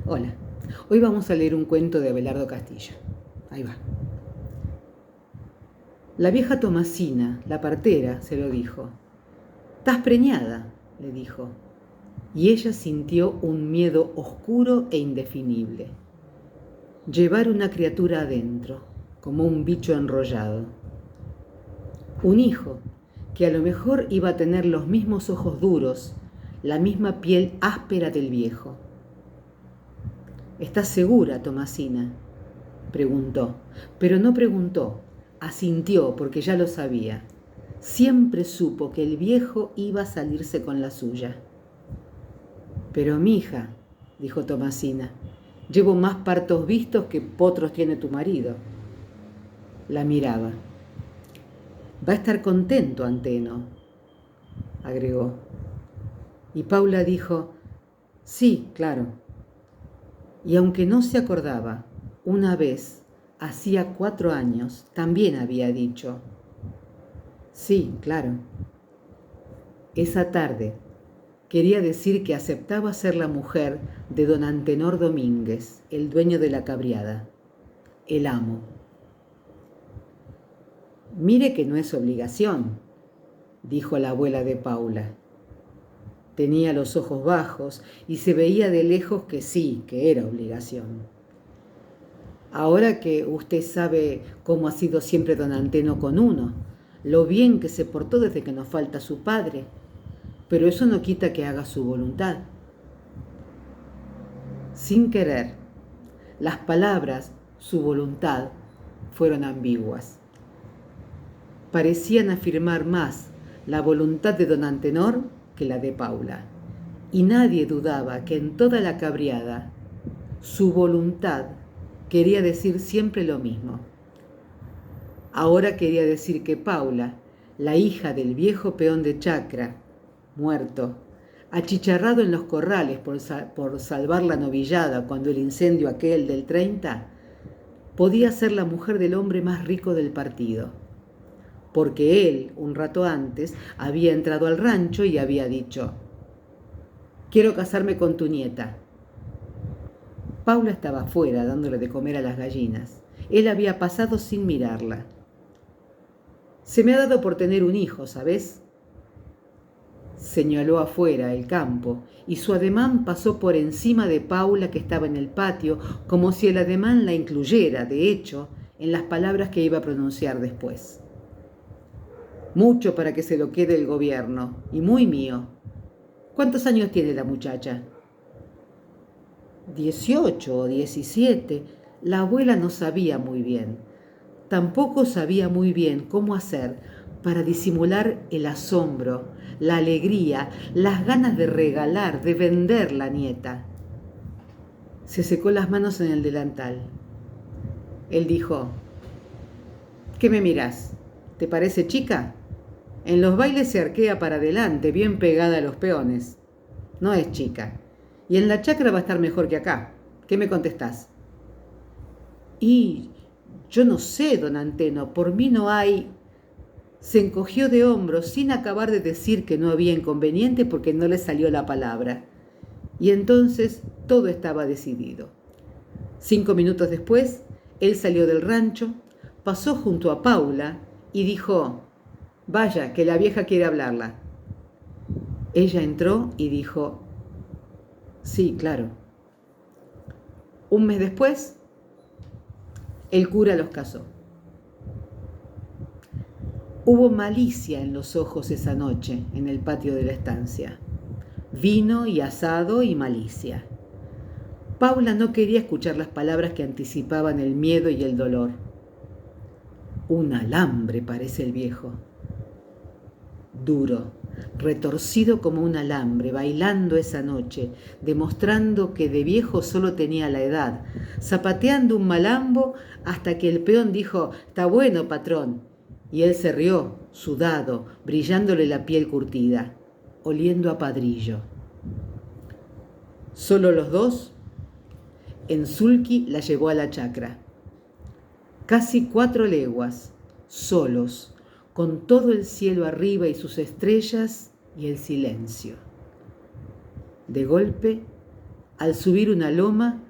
Hola, hoy vamos a leer un cuento de Abelardo Castillo. Ahí va. La vieja Tomasina, la partera, se lo dijo. «¿Estás preñada?», le dijo. Y ella sintió un miedo oscuro e indefinible. Llevar una criatura adentro, como un bicho enrollado. Un hijo, que a lo mejor iba a tener los mismos ojos duros, la misma piel áspera del viejo. «¿Estás segura, Tomasina?», preguntó, pero no preguntó, asintió porque ya lo sabía. Siempre supo que el viejo iba a salirse con la suya. «Pero mija», dijo Tomasina, «llevo más partos vistos que potros tiene tu marido». La miraba. «Va a estar contento, Anteno», agregó. Y Paula dijo, «Sí, claro». Y aunque no se acordaba, una vez, hacía 4 años, también había dicho, «Sí, claro». Esa tarde quería decir que aceptaba ser la mujer de don Antenor Domínguez, el dueño de la cabriada, el amo. «Mire que no es obligación», dijo la abuela de Paula. Tenía los ojos bajos y se veía de lejos que sí, que era obligación. «Ahora que usted sabe cómo ha sido siempre don Anteno con uno, lo bien que se portó desde que nos falta su padre, pero eso no quita que haga su voluntad». Sin querer, las palabras «su voluntad» fueron ambiguas. Parecían afirmar más la voluntad de don Antenor que la de Paula, y nadie dudaba que en toda la cabriada su voluntad quería decir siempre lo mismo. Ahora quería decir que Paula, la hija del viejo peón de chacra, muerto, achicharrado en los corrales por salvar la novillada cuando el incendio aquel del 30, podía ser la mujer del hombre más rico del partido, porque él, un rato antes, había entrado al rancho y había dicho, «Quiero casarme con tu nieta». Paula estaba afuera dándole de comer a las gallinas. Él había pasado sin mirarla. «Se me ha dado por tener un hijo, ¿sabes?», señaló afuera el campo, y su ademán pasó por encima de Paula, que estaba en el patio, como si el ademán la incluyera, de hecho, en las palabras que iba a pronunciar después. «Mucho para que se lo quede el gobierno, y muy mío. ¿Cuántos años tiene la muchacha?». 18 o 17, la abuela no sabía muy bien. Tampoco sabía muy bien cómo hacer para disimular el asombro, la alegría, las ganas de regalar, de vender la nieta. Se secó las manos en el delantal. Él dijo, «¿Qué me mirás? ¿Te parece chica? En los bailes se arquea para adelante, bien pegada a los peones. No es chica. Y en la chacra va a estar mejor que acá. ¿Qué me contestás?». «Y yo no sé, don Anteno, por mí no hay». Se encogió de hombros sin acabar de decir que no había inconveniente porque no le salió la palabra. Y entonces todo estaba decidido. 5 minutos después, él salió del rancho, pasó junto a Paula y dijo, «Vaya, que la vieja quiere hablarla». Ella entró y dijo, «Sí, claro». Un mes después, el cura los casó. Hubo malicia en los ojos esa noche en el patio de la estancia. Vino y asado y malicia. Paula no quería escuchar las palabras que anticipaban el miedo y el dolor. «Un alambre parece el viejo». Duro, retorcido como un alambre, bailando esa noche, demostrando que de viejo solo tenía la edad, zapateando un malambo hasta que el peón dijo, «Está bueno, patrón». Y él se rió, sudado, brillándole la piel curtida, oliendo a padrillo. Solo los dos, Enzulki la llevó a la chacra. Casi 4 leguas, solos, con todo el cielo arriba y sus estrellas y el silencio. De golpe, Al subir una loma,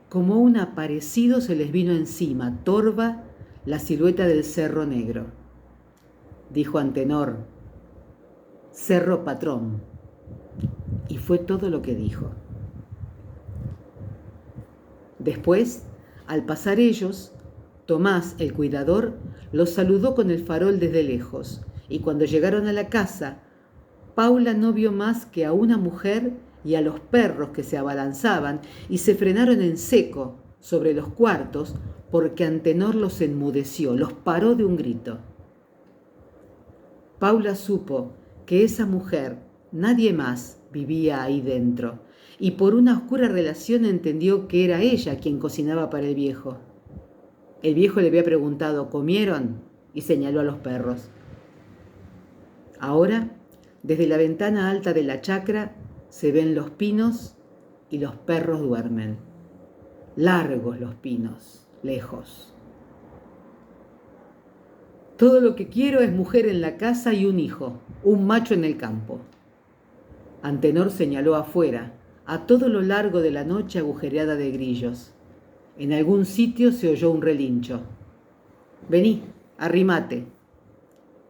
como un aparecido se les vino encima, torva, la silueta del Cerro Negro. Dijo Antenor: Cerro Patrón. Y fue todo lo que dijo. Después, al pasar ellos, Tomás, el cuidador, los saludó con el farol desde lejos, y cuando llegaron a la casa, Paula no vio más que a una mujer y a los perros que se abalanzaban y se frenaron en seco sobre los cuartos porque Antenor los enmudeció, los paró de un grito. Paula supo que esa mujer, nadie más, vivía ahí dentro, y por una oscura relación entendió que era ella quien cocinaba para el viejo. El viejo le había preguntado: ¿comieron? Y señaló a los perros. Ahora, desde la ventana alta de la chacra, se ven los pinos y los perros duermen. Largos los pinos, lejos. Todo lo que quiero es mujer en la casa y un hijo, un macho en el campo. Antenor señaló afuera, a todo lo largo de la noche agujereada de grillos. En algún sitio se oyó un relincho. Vení, arrimate.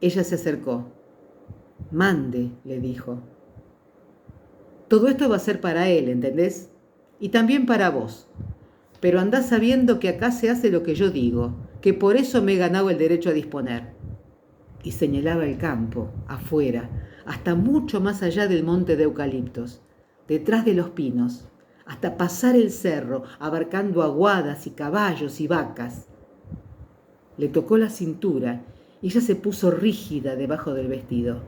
Ella se acercó. Mande, le dijo. Todo esto va a ser para él, ¿entendés? Y también para vos. Pero andá sabiendo que acá se hace lo que yo digo, que por eso me he ganado el derecho a disponer. Y señalaba el campo, afuera, hasta mucho más allá del monte de eucaliptos, detrás de los pinos, hasta pasar el cerro, abarcando aguadas y caballos y vacas. Le tocó la cintura y ella se puso rígida debajo del vestido.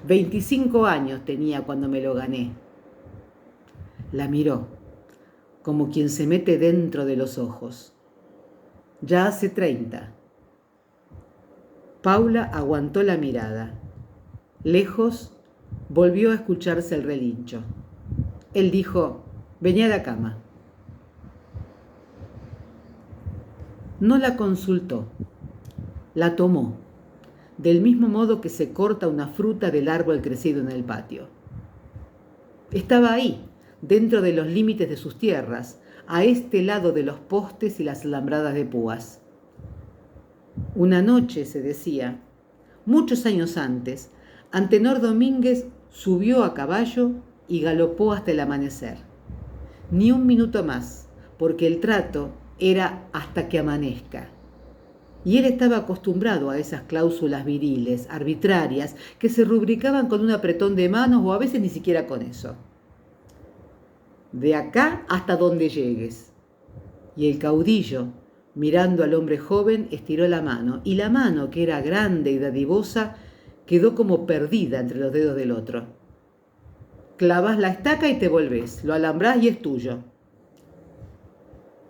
25 años tenía cuando me lo gané. La miró, como quien se mete dentro de los ojos. Ya hace 30. Paula aguantó la mirada. Lejos volvió a escucharse el relincho. Él dijo: vení a la cama. No la consultó, la tomó, del mismo modo que se corta una fruta del árbol crecido en el patio. Estaba ahí, dentro de los límites de sus tierras, a este lado de los postes y las alambradas de púas. Una noche, se decía, muchos años antes, Antenor Domínguez subió a caballo y galopó hasta el amanecer. Ni un minuto más, porque el trato era hasta que amanezca. Y él estaba acostumbrado a esas cláusulas viriles, arbitrarias, que se rubricaban con un apretón de manos o a veces ni siquiera con eso. De acá hasta donde llegues. Y el caudillo, mirando al hombre joven, estiró la mano, y la mano, que era grande y dadivosa, quedó como perdida entre los dedos del otro. Clavás la estaca y te volvés, lo alambrás y es tuyo.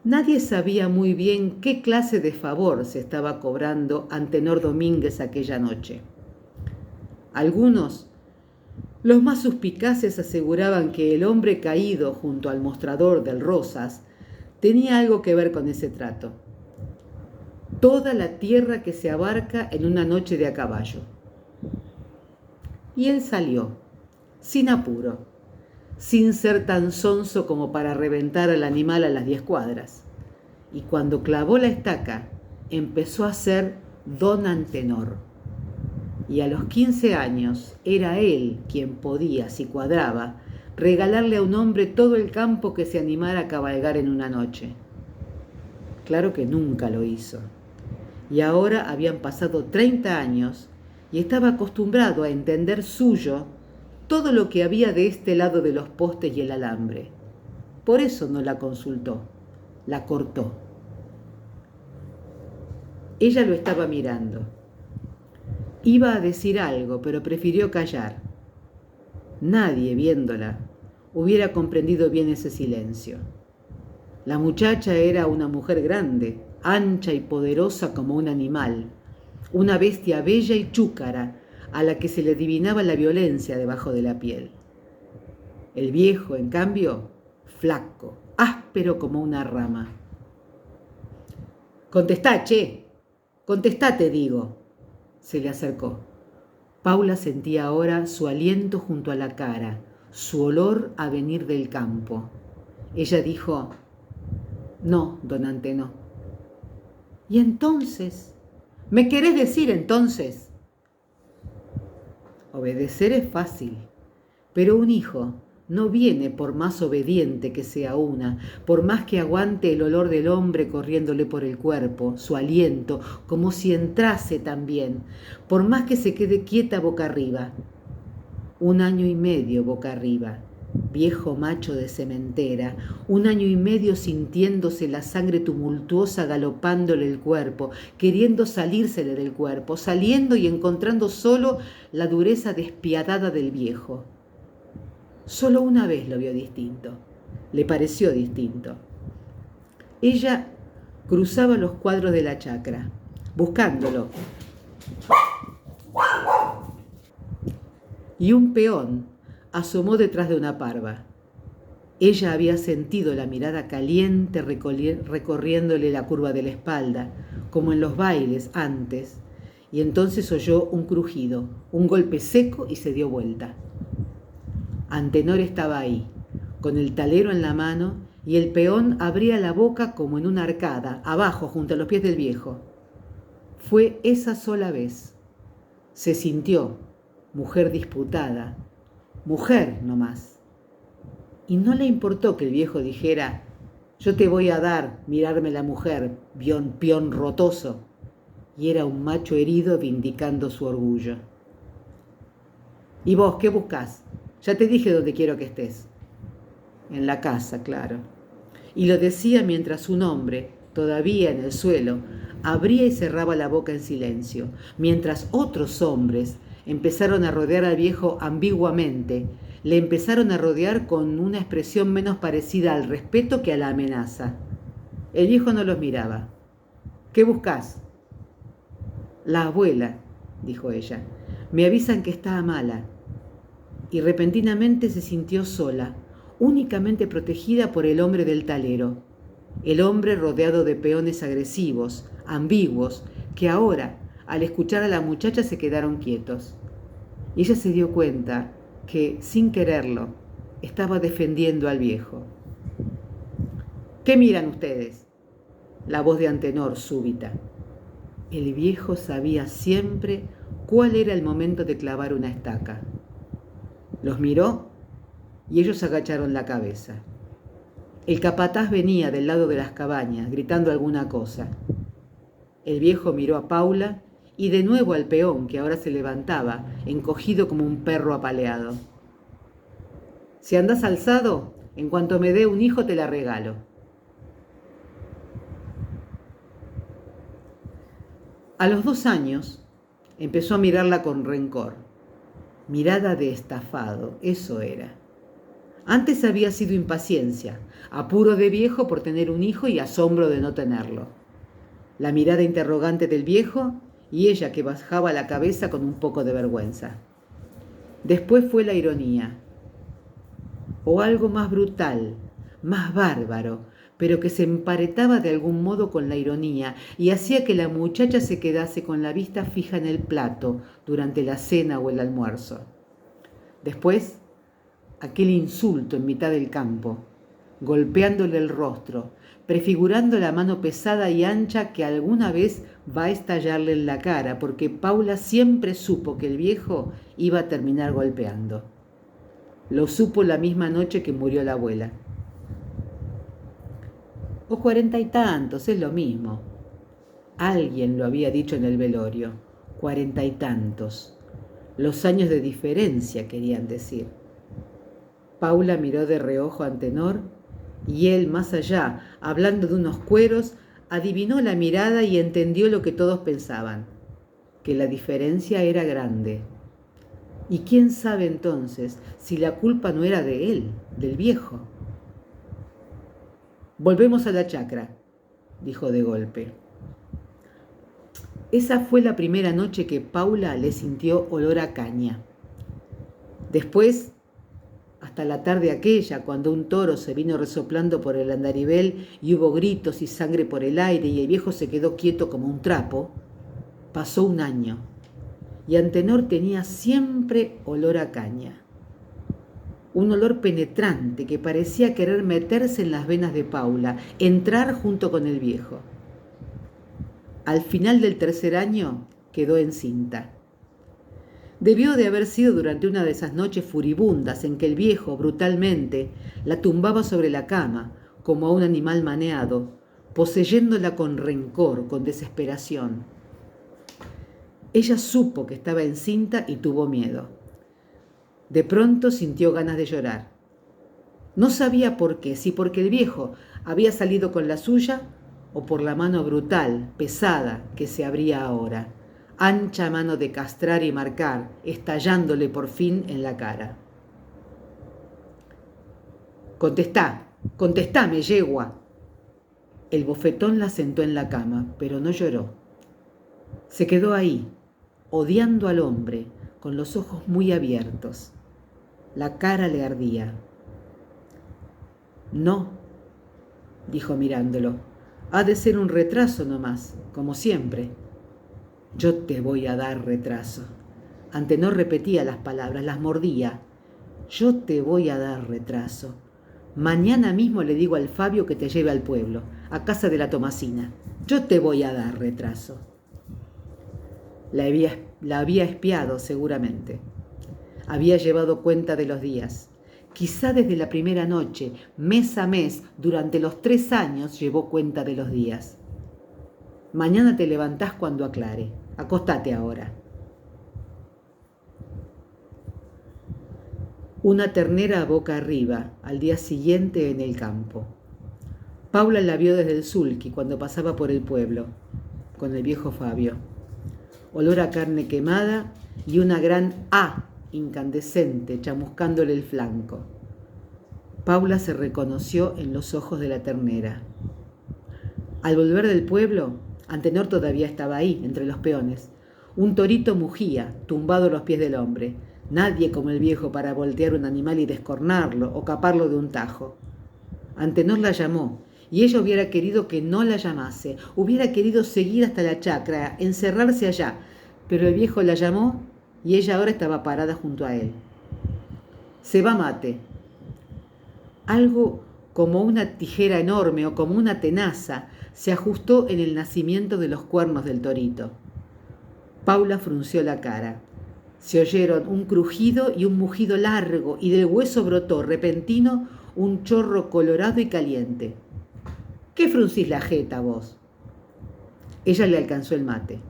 Nadie sabía muy bien qué clase de favor se estaba cobrando Antenor Domínguez aquella noche. Algunos, los más suspicaces, aseguraban que el hombre caído junto al mostrador del Rosas tenía algo que ver con ese trato. Toda la tierra que se abarca en una noche de a caballo. Y él salió, sin apuro, sin ser tan sonso como para reventar al animal a las 10 cuadras. Y cuando clavó la estaca, empezó a ser don Antenor. Y a los 15 años era él quien podía, si cuadraba, regalarle a un hombre todo el campo que se animara a cabalgar en una noche. Claro que nunca lo hizo. Y ahora habían pasado 30 años y estaba acostumbrado a entender suyo todo lo que había de este lado de los postes y el alambre. Por eso no la consultó, la cortó. Ella lo estaba mirando. Iba a decir algo, pero prefirió callar. Nadie, viéndola, hubiera comprendido bien ese silencio. La muchacha era una mujer grande, ancha y poderosa como un animal, una bestia bella y chúcara, a la que se le adivinaba la violencia debajo de la piel. El viejo, en cambio, flaco, áspero como una rama. «Contestá, che, contestá, te digo», se le acercó. Paula sentía ahora su aliento junto a la cara, su olor a venir del campo. Ella dijo: no, don Antenor. ¿Y entonces? ¿Me querés decir entonces? Obedecer es fácil, pero un hijo no viene por más obediente que sea una, por más que aguante el olor del hombre corriéndole por el cuerpo, su aliento, como si entrase también, por más que se quede quieta boca arriba. 1 año y medio boca arriba, viejo macho de sementera, 1 año y medio sintiéndose la sangre tumultuosa galopándole el cuerpo, queriendo salírsele del cuerpo, saliendo y encontrando solo la dureza despiadada del viejo. Solo una vez lo vio distinto, le pareció distinto. Ella cruzaba los cuadros de la chacra, buscándolo. Y un peón asomó detrás de una parva. Ella había sentido la mirada caliente recorriéndole la curva de la espalda, como en los bailes antes, y entonces oyó un crujido, un golpe seco y se dio vuelta. Antenor estaba ahí, con el talero en la mano, y el peón abría la boca como en una arcada, abajo, junto a los pies del viejo. Fue esa sola vez. Se sintió mujer disputada, mujer no más. Y no le importó que el viejo dijera: yo te voy a dar, mirarme la mujer, peón rotoso. Y era un macho herido vindicando su orgullo. ¿Y vos qué buscás? Ya te dije dónde quiero que estés. En la casa, claro. Y lo decía mientras un hombre, todavía en el suelo, abría y cerraba la boca en silencio, mientras otros hombres empezaron a rodear al viejo ambiguamente, le empezaron a rodear con una expresión menos parecida al respeto que a la amenaza. El viejo no los miraba. ¿Qué buscás? La abuela, dijo ella. Me avisan que está mala. Y repentinamente se sintió sola, únicamente protegida por el hombre del talero, el hombre rodeado de peones agresivos, ambiguos, que ahora, al escuchar a la muchacha, se quedaron quietos. Y ella se dio cuenta que, sin quererlo, estaba defendiendo al viejo. ¿Qué miran ustedes? La voz de Antenor, súbita. El viejo sabía siempre cuál era el momento de clavar una estaca. Los miró y ellos agacharon la cabeza. El capataz venía del lado de las cabañas, gritando alguna cosa. El viejo miró a Paula y de nuevo al peón, que ahora se levantaba, encogido como un perro apaleado. Si andás alzado, en cuanto me dé un hijo te la regalo. A los 2 años empezó a mirarla con rencor. Mirada de estafado, eso era. Antes había sido impaciencia, apuro de viejo por tener un hijo y asombro de no tenerlo. La mirada interrogante del viejo y ella que bajaba la cabeza con un poco de vergüenza. Después fue la ironía, o algo más brutal, más bárbaro, pero que se emparetaba de algún modo con la ironía y hacía que la muchacha se quedase con la vista fija en el plato durante la cena o el almuerzo. Después, aquel insulto en mitad del campo, golpeándole el rostro, prefigurando la mano pesada y ancha que alguna vez va a estallarle en la cara, porque Paula siempre supo que el viejo iba a terminar golpeando. Lo supo la misma noche que murió la abuela. O 40 y tantos, es lo mismo. Alguien lo había dicho en el velorio, 40 y tantos. Los años de diferencia querían decir. Paula miró de reojo a Antenor y él, más allá, hablando de unos cueros, adivinó la mirada y entendió lo que todos pensaban, que la diferencia era grande. Y quién sabe entonces si la culpa no era de él, del viejo. Volvemos a la chacra, dijo de golpe. Esa fue la primera noche que Paula le sintió olor a caña. Después, hasta la tarde aquella, cuando un toro se vino resoplando por el andarivel y hubo gritos y sangre por el aire y el viejo se quedó quieto como un trapo, pasó 1 año y Antenor tenía siempre olor a caña. un olor penetrante que parecía querer meterse en las venas de Paula, entrar junto con el viejo. Al final del tercer año quedó encinta. Debió de haber sido durante una de esas noches furibundas en que el viejo, brutalmente, la tumbaba sobre la cama, como a un animal maneado, poseyéndola con rencor, con desesperación. Ella supo que estaba encinta y tuvo miedo. De pronto sintió ganas de llorar. No sabía por qué, si porque el viejo había salido con la suya o por la mano brutal, pesada, que se abría ahora, ancha mano de castrar y marcar, estallándole por fin en la cara. Contestame, yegua. El bofetón la sentó en la cama, pero no lloró. Se quedó ahí, odiando al hombre, con los ojos muy abiertos. La cara le ardía. No, dijo mirándolo, ha de ser un retraso nomás, como siempre. Yo te voy a dar retraso. Antenor repetía las palabras, las mordía. Yo te voy a dar retraso. Mañana mismo le digo al Fabio que te lleve al pueblo, a casa de la Tomasina. Yo te voy a dar retraso. La había espiado seguramente. Había llevado cuenta de los días. Quizá desde la primera noche, mes a mes, durante los 3 años, llevó cuenta de los días. Mañana te levantás cuando aclare. Acostate ahora. Una ternera boca arriba, al día siguiente en el campo. Paula la vio desde el sulky cuando pasaba por el pueblo, con el viejo Fabio. Olor a carne quemada y una gran A incandescente chamuscándole el flanco. Paula se reconoció en los ojos de la ternera. Al volver del pueblo, Antenor todavía estaba ahí, entre los peones. Un torito mugía, tumbado a los pies del hombre. Nadie como el viejo para voltear un animal y descornarlo o caparlo de un tajo. Antenor la llamó, y ella hubiera querido que no la llamase, hubiera querido seguir hasta la chacra, encerrarse allá, pero el viejo la llamó y ella ahora estaba parada junto a él. Se va mate. Algo como una tijera enorme o como una tenaza se ajustó en el nacimiento de los cuernos del torito. Paula frunció la cara. Se oyeron un crujido y un mugido largo, y del hueso brotó, repentino, un chorro colorado y caliente. ¿Qué fruncís la jeta, vos? Ella le alcanzó el mate.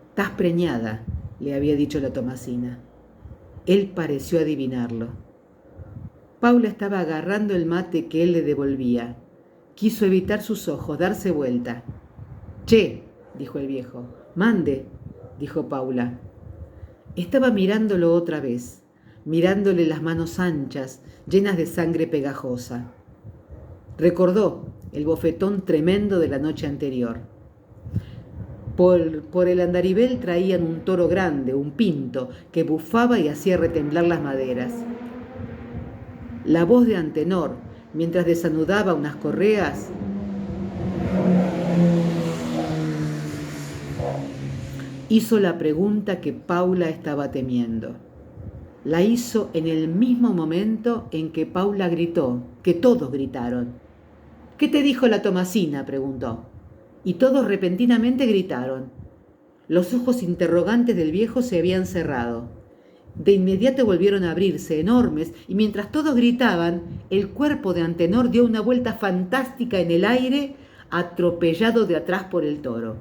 «Estás preñada», le había dicho la Tomasina. Él pareció adivinarlo. Paula estaba agarrando el mate que él le devolvía. Quiso evitar sus ojos, darse vuelta. «Che», dijo el viejo. «Mande», dijo Paula. Estaba mirándolo otra vez, mirándole las manos anchas, llenas de sangre pegajosa. Recordó el bofetón tremendo de la noche anterior. Por el andarivel traían un toro grande, un pinto, que bufaba y hacía retemblar las maderas. La voz de Antenor, mientras desanudaba unas correas, hizo la pregunta que Paula estaba temiendo. La hizo en el mismo momento en que Paula gritó, que todos gritaron. «¿Qué te dijo la Tomasina?», preguntó. Y todos repentinamente gritaron. Los ojos interrogantes del viejo se habían cerrado. De inmediato volvieron a abrirse, enormes, y mientras todos gritaban, el cuerpo de Antenor dio una vuelta fantástica en el aire, atropellado de atrás por el toro.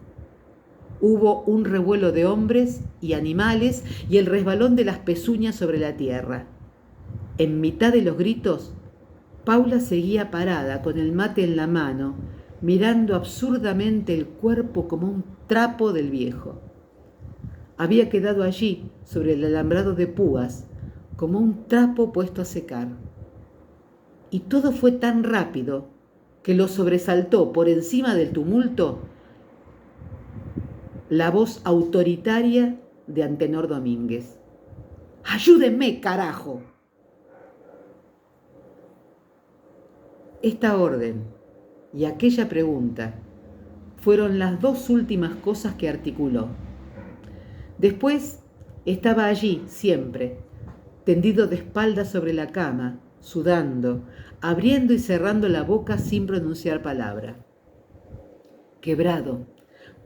Hubo un revuelo de hombres y animales y el resbalón de las pezuñas sobre la tierra. En mitad de los gritos, Paula seguía parada con el mate en la mano, mirando absurdamente el cuerpo como un trapo del viejo. Había quedado allí, sobre el alambrado de púas, como un trapo puesto a secar. Y todo fue tan rápido que lo sobresaltó por encima del tumulto la voz autoritaria de Antenor Domínguez. «¡Ayúdenme, carajo!». Esta orden y aquella pregunta fueron las 2 últimas cosas que articuló. Después estaba allí siempre, tendido de espaldas sobre la cama, sudando, abriendo y cerrando la boca sin pronunciar palabra. Quebrado,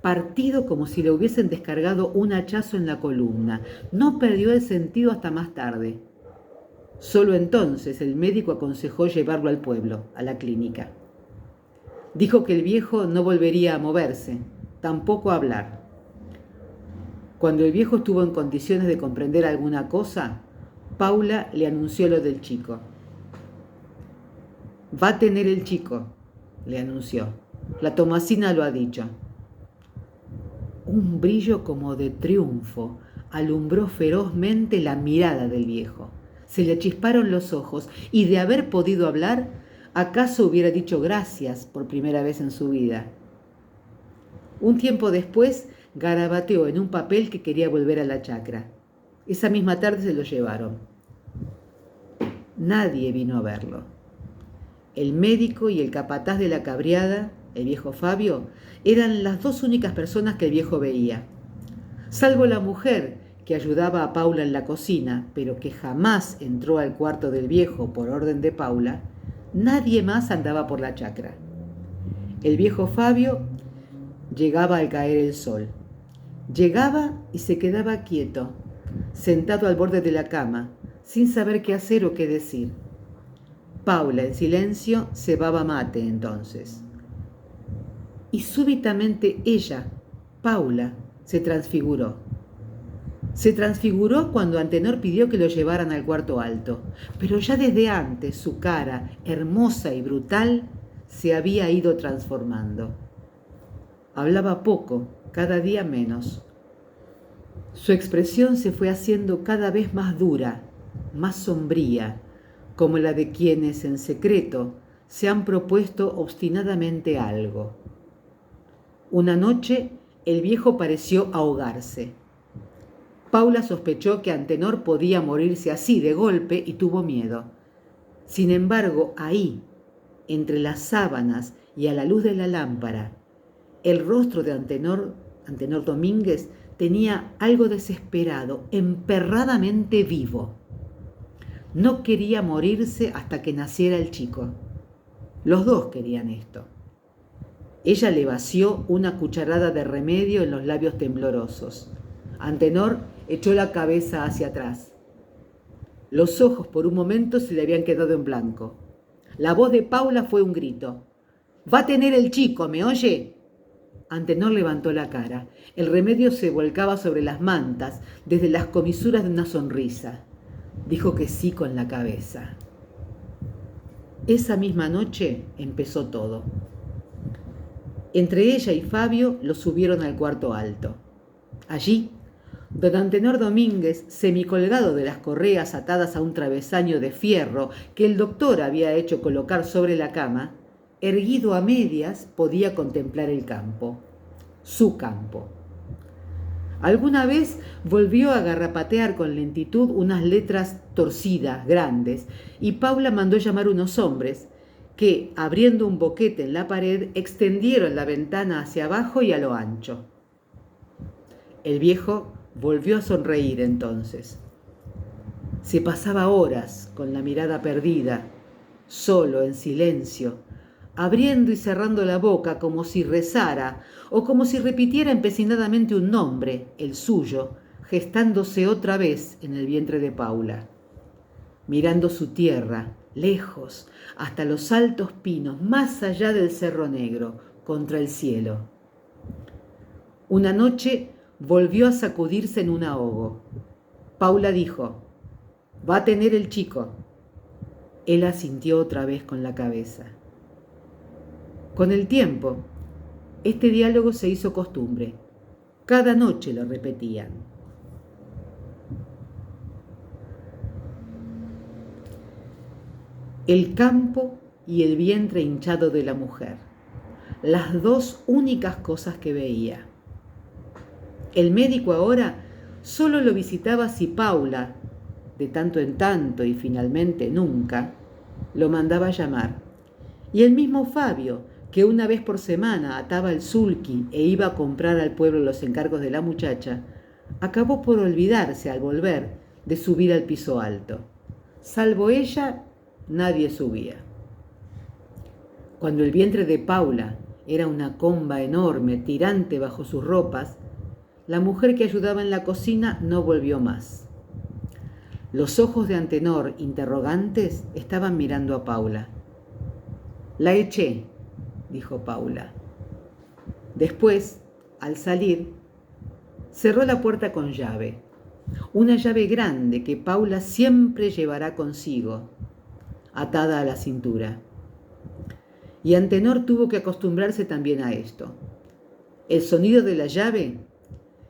partido como si le hubiesen descargado un hachazo en la columna, no perdió el sentido hasta más tarde. Solo entonces el médico aconsejó llevarlo al pueblo, a la clínica. Dijo que el viejo no volvería a moverse, tampoco a hablar. Cuando el viejo estuvo en condiciones de comprender alguna cosa, Paula le anunció lo del chico. Va a tener el chico, le anunció. La Tomasina lo ha dicho. Un brillo como de triunfo alumbró ferozmente la mirada del viejo. Se le chisparon los ojos y de haber podido hablar, acaso hubiera dicho gracias por primera vez en su vida. Un tiempo después, garabateó en un papel que quería volver a la chacra. Esa misma tarde se lo llevaron. Nadie vino a verlo. El médico y el capataz de la cabriada, el viejo Fabio, eran las dos únicas personas que el viejo veía. Salvo la mujer que ayudaba a Paula en la cocina, pero que jamás entró al cuarto del viejo por orden de Paula, nadie más andaba por la chacra. El viejo Fabio llegaba al caer el sol. Llegaba y se quedaba quieto, sentado al borde de la cama, sin saber qué hacer o qué decir. Paula, en silencio, cebaba mate entonces. Y súbitamente ella, Paula, se transfiguró. Se transfiguró cuando Antenor pidió que lo llevaran al cuarto alto, pero ya desde antes su cara, hermosa y brutal, se había ido transformando. Hablaba poco, cada día menos. Su expresión se fue haciendo cada vez más dura, más sombría, como la de quienes en secreto se han propuesto obstinadamente algo. Una noche el viejo pareció ahogarse. Paula sospechó que Antenor podía morirse así de golpe y tuvo miedo. Sin embargo, ahí, entre las sábanas y a la luz de la lámpara, el rostro de Antenor Domínguez, tenía algo desesperado, emperradamente vivo. No quería morirse hasta que naciera el chico. Los dos querían esto. Ella le vació una cucharada de remedio en los labios temblorosos. Antenor echó la cabeza hacia atrás. Los ojos por un momento se le habían quedado en blanco. La voz de Paula fue un grito. «Va a tener el chico, ¿me oye?» Antenor levantó la cara. El remedio se volcaba sobre las mantas, desde las comisuras de una sonrisa. Dijo que sí con la cabeza. Esa misma noche empezó todo. Entre ella y Fabio lo subieron al cuarto alto. Allí, don Antenor Domínguez, semicolgado de las correas atadas a un travesaño de fierro que el doctor había hecho colocar sobre la cama, erguido a medias, podía contemplar el campo, su campo. Alguna vez volvió a garrapatear con lentitud unas letras torcidas, grandes, y Paula mandó llamar unos hombres que, abriendo un boquete en la pared, extendieron la ventana hacia abajo y a lo ancho. El viejo volvió a sonreír entonces. Se pasaba horas con la mirada perdida, solo, en silencio, abriendo y cerrando la boca como si rezara o como si repitiera empecinadamente un nombre, el suyo, gestándose otra vez en el vientre de Paula. Mirando su tierra, lejos, hasta los altos pinos, más allá del Cerro Negro, contra el cielo. Una noche volvió a sacudirse en un ahogo. Paula dijo: «Va a tener el chico». Él asintió otra vez con la cabeza. Con el tiempo, este diálogo se hizo costumbre. Cada noche lo repetían. El campo y el vientre hinchado de la mujer, las dos únicas cosas que veía. El médico ahora solo lo visitaba si Paula, de tanto en tanto y finalmente nunca, lo mandaba llamar. Y el mismo Fabio, que una vez por semana ataba el sulky e iba a comprar al pueblo los encargos de la muchacha, acabó por olvidarse al volver de subir al piso alto. Salvo ella, nadie subía. Cuando el vientre de Paula era una comba enorme, tirante bajo sus ropas, la mujer que ayudaba en la cocina no volvió más. Los ojos de Antenor, interrogantes, estaban mirando a Paula. «La eché», dijo Paula. Después, al salir, cerró la puerta con llave, una llave grande que Paula siempre llevará consigo, atada a la cintura. Y Antenor tuvo que acostumbrarse también a esto. El sonido de la llave,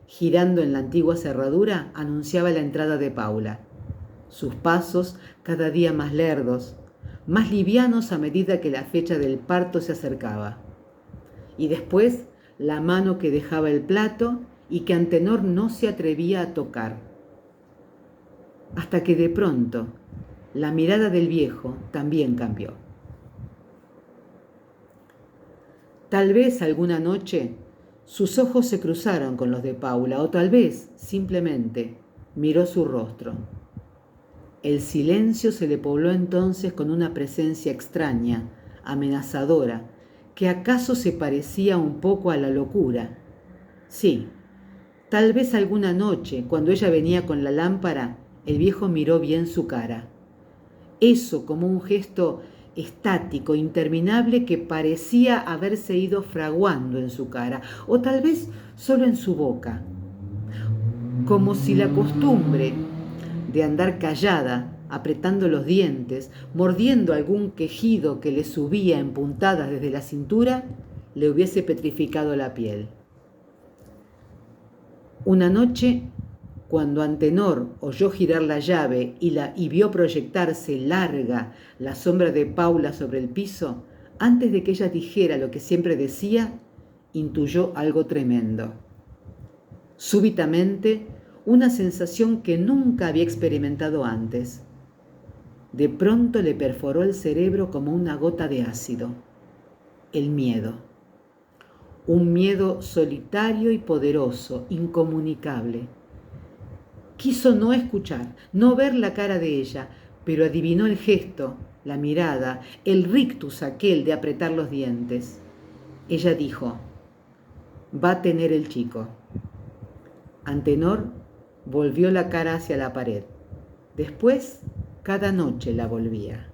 girando en la antigua cerradura, anunciaba la entrada de Paula. Sus pasos cada día más lerdos, más livianos a medida que la fecha del parto se acercaba. Y después la mano que dejaba el plato y que Antenor no se atrevía a tocar. Hasta que de pronto la mirada del viejo también cambió. Tal vez alguna noche sus ojos se cruzaron con los de Paula, o tal vez simplemente miró su rostro. El silencio se le pobló entonces con una presencia extraña, amenazadora, que acaso se parecía un poco a la locura. Sí, tal vez alguna noche, cuando ella venía con la lámpara, el viejo miró bien su cara. Eso como un gesto estático, interminable, que parecía haberse ido fraguando en su cara, o tal vez solo en su boca, como si la costumbre de andar callada, apretando los dientes, mordiendo algún quejido que le subía en puntadas desde la cintura, le hubiese petrificado la piel. Una noche, cuando Antenor oyó girar la llave y vio proyectarse larga la sombra de Paula sobre el piso, antes de que ella dijera lo que siempre decía, intuyó algo tremendo. Súbitamente, una sensación que nunca había experimentado antes. De pronto le perforó el cerebro como una gota de ácido. El miedo. Un miedo solitario y poderoso, incomunicable. Quiso no escuchar, no ver la cara de ella, pero adivinó el gesto, la mirada, el rictus aquel de apretar los dientes. Ella dijo: «Va a tener el chico». Antenor volvió la cara hacia la pared. Después, cada noche la volvía.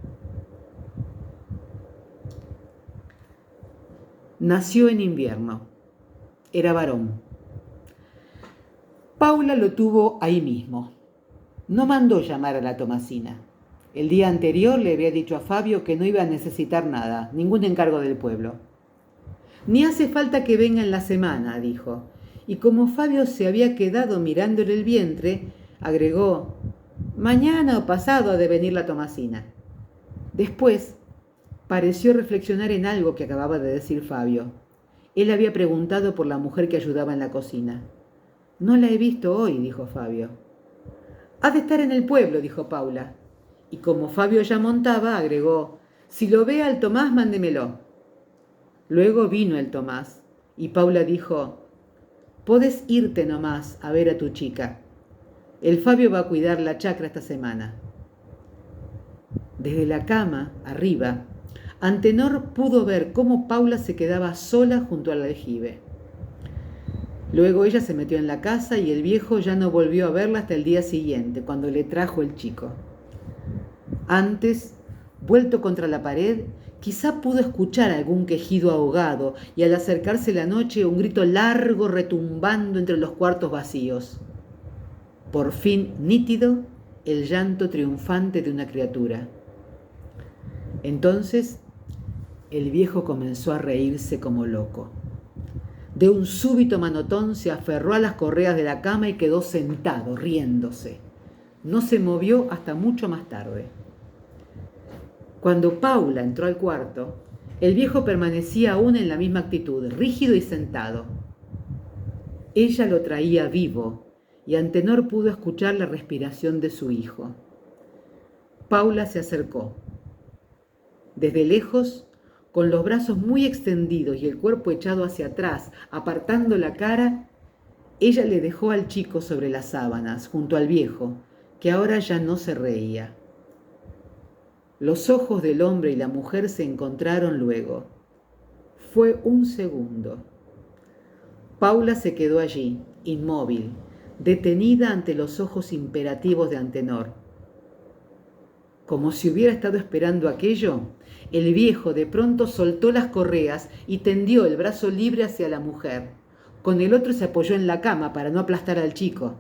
Nació en invierno. Era varón. Paula lo tuvo ahí mismo. No mandó llamar a la Tomasina. El día anterior le había dicho a Fabio que no iba a necesitar nada, ningún encargo del pueblo. «Ni hace falta que venga en la semana», dijo. Y como Fabio se había quedado mirándole el vientre, agregó: «Mañana o pasado ha de venir la Tomasina». Después pareció reflexionar en algo que acababa de decir Fabio. Él había preguntado por la mujer que ayudaba en la cocina. «No la he visto hoy», dijo Fabio. «Ha de estar en el pueblo», dijo Paula. Y como Fabio ya montaba, agregó: «Si lo ve al Tomás, mándemelo». Luego vino el Tomás, y Paula dijo: «Podés irte nomás a ver a tu chica. El Fabio va a cuidar la chacra esta semana». Desde la cama, arriba, Antenor pudo ver cómo Paula se quedaba sola junto al aljibe. Luego ella se metió en la casa y el viejo ya no volvió a verla hasta el día siguiente, cuando le trajo el chico. Antes, vuelto contra la pared, quizá pudo escuchar algún quejido ahogado y al acercarse la noche un grito largo retumbando entre los cuartos vacíos. Por fin nítido, el llanto triunfante de una criatura. Entonces, el viejo comenzó a reírse como loco. De un súbito manotón se aferró a las correas de la cama y quedó sentado, riéndose. No se movió hasta mucho más tarde. Cuando Paula entró al cuarto, el viejo permanecía aún en la misma actitud, rígido y sentado. Ella lo traía vivo y Antenor pudo escuchar la respiración de su hijo. Paula se acercó. Desde lejos, con los brazos muy extendidos y el cuerpo echado hacia atrás, apartando la cara, ella le dejó al chico sobre las sábanas, junto al viejo, que ahora ya no se reía. Los ojos del hombre y la mujer se encontraron luego. Fue un segundo. Paula se quedó allí, inmóvil, detenida ante los ojos imperativos de Antenor. Como si hubiera estado esperando aquello, el viejo de pronto soltó las correas y tendió el brazo libre hacia la mujer. Con el otro se apoyó en la cama para no aplastar al chico.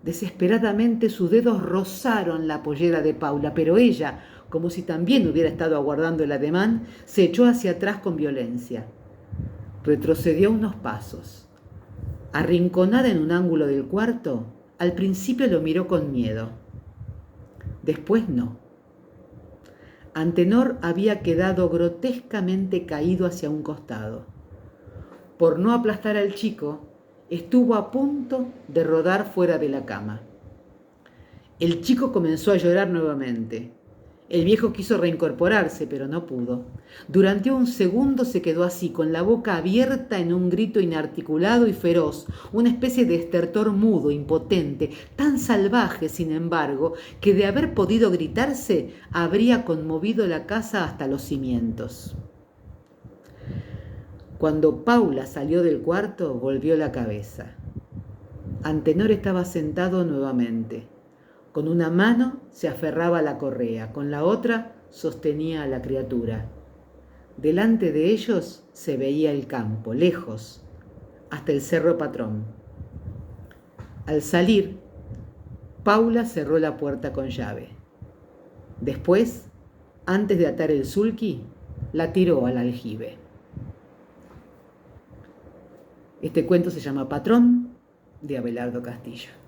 Desesperadamente sus dedos rozaron la pollera de Paula, pero ella, como si también hubiera estado aguardando el ademán, se echó hacia atrás con violencia. Retrocedió unos pasos. Arrinconada en un ángulo del cuarto, al principio lo miró con miedo. Después no. Antenor había quedado grotescamente caído hacia un costado. Por no aplastar al chico, estuvo a punto de rodar fuera de la cama. El chico comenzó a llorar nuevamente. El viejo quiso reincorporarse, pero no pudo. Durante un segundo se quedó así, con la boca abierta en un grito inarticulado y feroz, una especie de estertor mudo, impotente, tan salvaje, sin embargo, que de haber podido gritarse, habría conmovido la casa hasta los cimientos. Cuando Paula salió del cuarto, volvió la cabeza. Antenor estaba sentado nuevamente. Con una mano se aferraba a la correa, con la otra sostenía a la criatura. Delante de ellos se veía el campo, lejos, hasta el Cerro Patrón. Al salir, Paula cerró la puerta con llave. Después, antes de atar el sulky, la tiró al aljibe. Este cuento se llama Patrón, de Abelardo Castillo.